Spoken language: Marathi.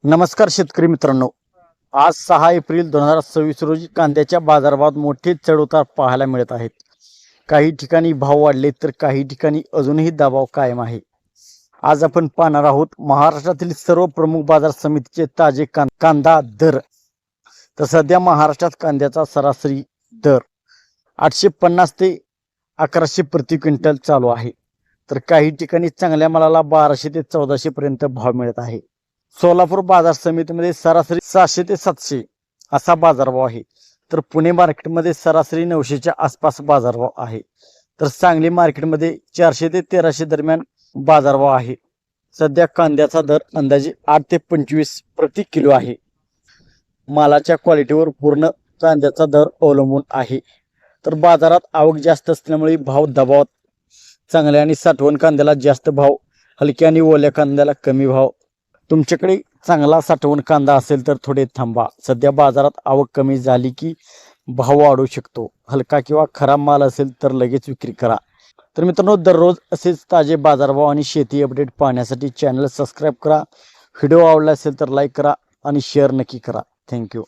नमस्कार शेतकरी मित्रांनो, आज 6 एप्रिल 2026 रोजी कांद्याच्या बाजारभावात मोठे चढउतार पाहायला मिळत आहेत. काही ठिकाणी भाव वाढले तर काही ठिकाणी अजूनही दबाव कायम आहे. आज आपण पाहणार आहोत महाराष्ट्रातील सर्व प्रमुख बाजार समितीचे ताजे कांदा दर. तर सध्या महाराष्ट्रात कांद्याचा सरासरी दर 850 ते 1100 प्रति क्विंटल चालू आहे. तर काही ठिकाणी चांगल्या मालाला 1200 ते 1400 पर्यंत भाव मिळत आहे. सोलापूर बाजार समितीमध्ये सरासरी 700 ते 700 असा बाजारभाव आहे. तर पुणे मार्केटमध्ये सरासरी 900च्या आसपास बाजारभाव आहे. तर सांगली मार्केटमध्ये 400 ते 1300 दरम्यान बाजारभाव आहे. सध्या कांद्याचा दर अंदाजे 8 ते 25 प्रति किलो आहे. मालाच्या क्वालिटीवर पूर्ण कांद्याचा दर अवलंबून आहे. तर बाजारात आवक जास्त असल्यामुळे भाव दबावात चांगल्या आणि साठवण कांद्याला जास्त भाव, हलक्या आणि ओल्या कांद्याला कमी भाव. तुमच्याकडे चांगला साठवण कांदा असेल तर थोडे थांबा. सध्या बाजारात आवक कमी झाली की भाव वाढू शकतो. हलका किंवा खराब माल असेल तर लगेच विक्री करा. तर मित्रांनो, दररोज असेच ताजे बाजारभाव आणि शेती अपडेट पाहण्यासाठी चॅनल सबस्क्राईब करा. व्हिडिओ आवडला असेल तर लाईक करा आणि शेअर नक्की करा. थँक्यू.